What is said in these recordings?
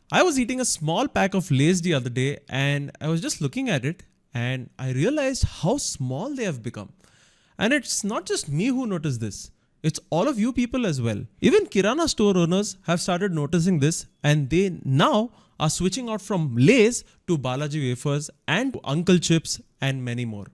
I was eating a small pack of Lay's the other day and I was just looking at it and I realized how small they have become. And it's not just me who noticed this. It's all of you people as well. Even Kirana store owners have started noticing this and they now are switching out from Lay's to Balaji wafers and to Uncle Chips and many more.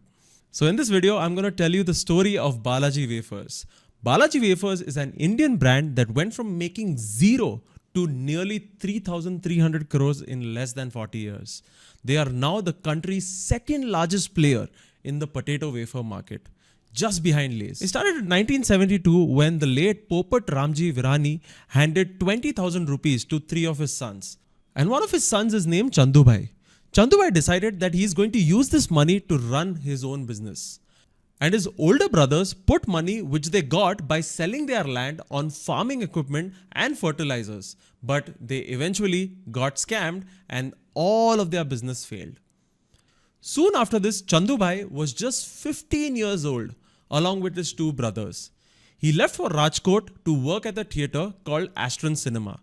So in this video, I'm going to tell you the story of Balaji wafers. Balaji wafers is an Indian brand that went from making zero to nearly 3,300 crores in less than 40 years. They are now the country's second largest player in the potato wafer market, just behind Lay's. It started in 1972 when the late Popat Ramji Virani handed 20,000 rupees to three of his sons. And one of his sons is named Chandubhai. Chandubhai decided that he is going to use this money to run his own business. And his older brothers put money which they got by selling their land on farming equipment and fertilizers. But they eventually got scammed and all of their business failed. Soon after this, Chandubhai was just 15 years old along with his two brothers. He left for Rajkot to work at a theatre called Astron Cinema.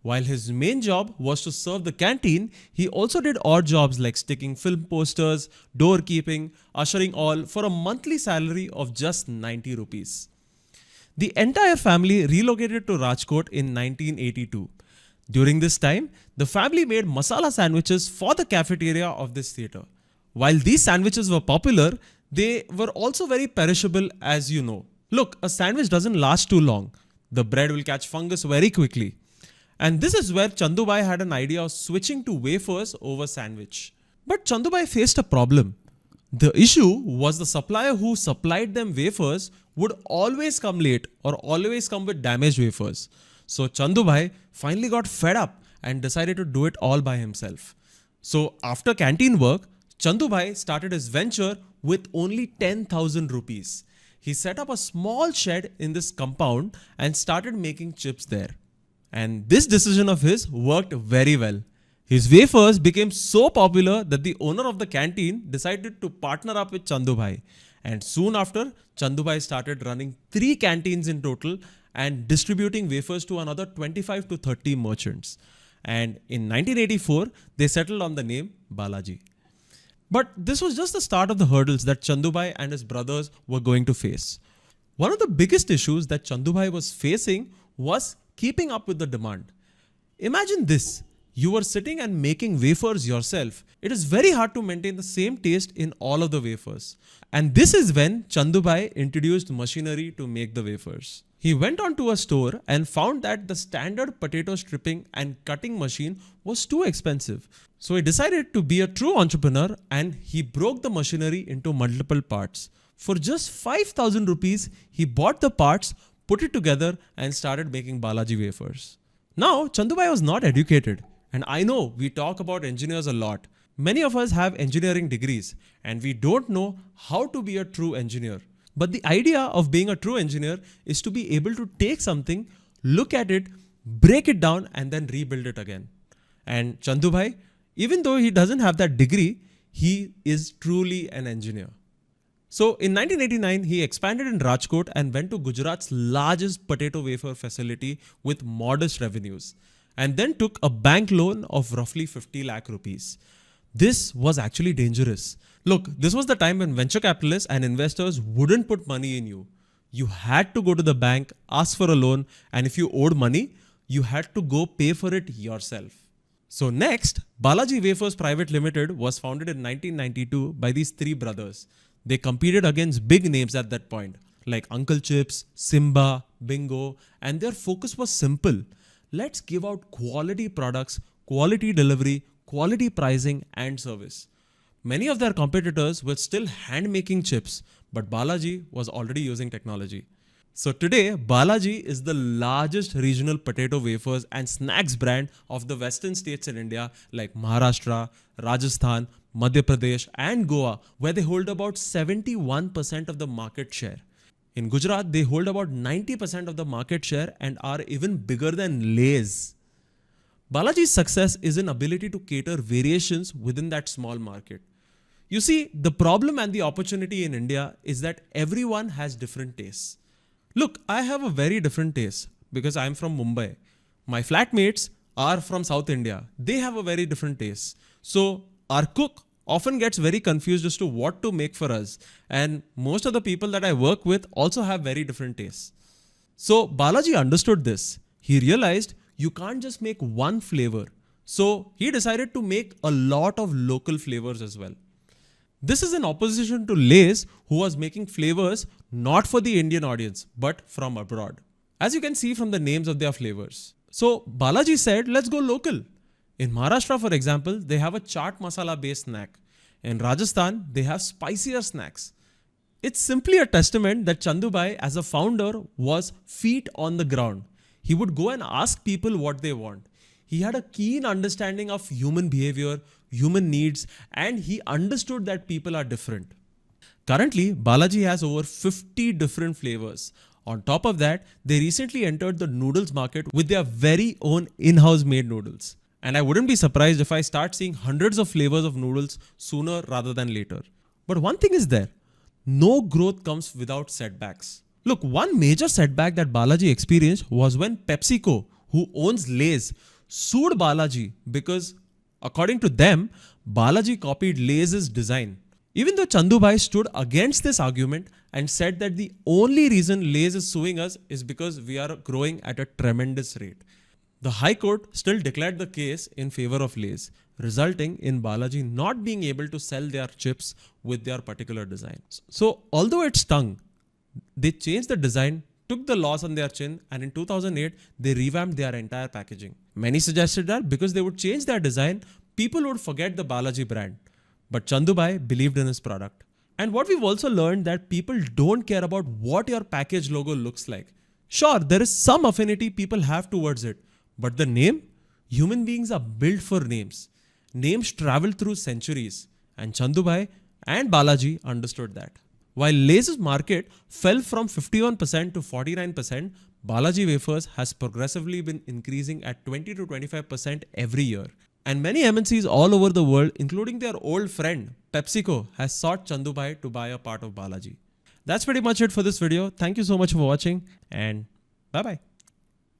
While his main job was to serve the canteen, he also did odd jobs like sticking film posters, doorkeeping, ushering all for a monthly salary of just 90 rupees. The entire family relocated to Rajkot in 1982. During this time, the family made masala sandwiches for the cafeteria of this theatre. While these sandwiches were popular, they were also very perishable, as you know. Look, a sandwich doesn't last too long. The bread will catch fungus very quickly. And this is where Chandubhai had an idea of switching to wafers over sandwich. But Chandubhai faced a problem. The issue was the supplier who supplied them wafers would always come late or always come with damaged wafers. So Chandubhai finally got fed up and decided to do it all by himself. So after canteen work, Chandubhai started his venture with only 10,000 rupees. He set up a small shed in this compound and started making chips there. And this decision of his worked very well. His wafers became so popular that the owner of the canteen decided to partner up with Chandubhai. And soon after, Chandubhai started running 3 canteens in total and distributing wafers to another 25 to 30 merchants. And in 1984, they settled on the name Balaji. But this was just the start of the hurdles that Chandubhai and his brothers were going to face. One of the biggest issues that Chandubhai was facing was keeping up with the demand. Imagine this, you were sitting and making wafers yourself. It is very hard to maintain the same taste in all of the wafers. And this is when Chandubhai introduced machinery to make the wafers. He went on to a store and found that the standard potato stripping and cutting machine was too expensive. So he decided to be a true entrepreneur and he broke the machinery into multiple parts. For just 5,000 rupees, he bought the parts, put it together and started making Balaji wafers. Now, Chandubhai was not educated. And I know we talk about engineers a lot. Many of us have engineering degrees and we don't know how to be a true engineer. But the idea of being a true engineer is to be able to take something, look at it, break it down and then rebuild it again. And Chandubhai, even though he doesn't have that degree, he is truly an engineer. So in 1989, he expanded in Rajkot and went to Gujarat's largest potato wafer facility with modest revenues and then took a bank loan of roughly 50 lakh rupees. This was actually dangerous. Look, this was the time when venture capitalists and investors wouldn't put money in you. You had to go to the bank, ask for a loan, and if you owed money, you had to go pay for it yourself. So next, Balaji Wafers Private Limited was founded in 1992 by these three brothers. They competed against big names at that point, like Uncle Chips, Simba, Bingo, and their focus was simple. Let's give out quality products, quality delivery, quality pricing, and service. Many of their competitors were still hand-making chips, but Balaji was already using technology. So today, Balaji is the largest regional potato wafers and snacks brand of the western states in India like Maharashtra, Rajasthan, Madhya Pradesh and Goa, where they hold about 71% of the market share. In Gujarat, they hold about 90% of the market share and are even bigger than Lay's. Balaji's success is in ability to cater variations within that small market. You see, the problem and the opportunity in India is that everyone has different tastes. Look, I have a very different taste because I'm from Mumbai. My flatmates are from South India. They have a very different taste. So our cook often gets very confused as to what to make for us. And most of the people that I work with also have very different tastes. So Balaji understood this. He realized you can't just make one flavor. So he decided to make a lot of local flavors as well. This is in opposition to Lay's, who was making flavors not for the Indian audience, but from abroad. As you can see from the names of their flavors. So Balaji said, let's go local. In Maharashtra, for example, they have a chaat masala based snack. In Rajasthan, they have spicier snacks. It's simply a testament that Chandubai, as a founder, was feet on the ground. He would go and ask people what they want. He had a keen understanding of human behavior, human needs, and he understood that people are different. Currently, Balaji has over 50 different flavors. On top of that, they recently entered the noodles market with their very own in-house made noodles. And I wouldn't be surprised if I start seeing hundreds of flavors of noodles sooner rather than later. But one thing is there, no growth comes without setbacks. Look, one major setback that Balaji experienced was when PepsiCo, who owns Lay's, sued Balaji because, according to them, Balaji copied Lay's design. Even though Chandubai stood against this argument and said that the only reason Lay's is suing us is because we are growing at a tremendous rate. The High Court still declared the case in favor of Lay's, resulting in Balaji not being able to sell their chips with their particular design. So although it stung, they changed the design, took the loss on their chin, and in 2008, they revamped their entire packaging. Many suggested that because they would change their design, people would forget the Balaji brand. But Chandubai believed in his product. And what we've also learned that people don't care about what your package logo looks like. Sure, there is some affinity people have towards it. But the name? Human beings are built for names. Names travel through centuries. And Chandubai and Balaji understood that. While Lay's market fell from 51% to 49%, Balaji Wafers has progressively been increasing at 20 to 25% every year. And many MNCs all over the world, including their old friend PepsiCo, has sought Chandubai to buy a part of Balaji. That's pretty much it for this video. Thank you so much for watching and bye-bye.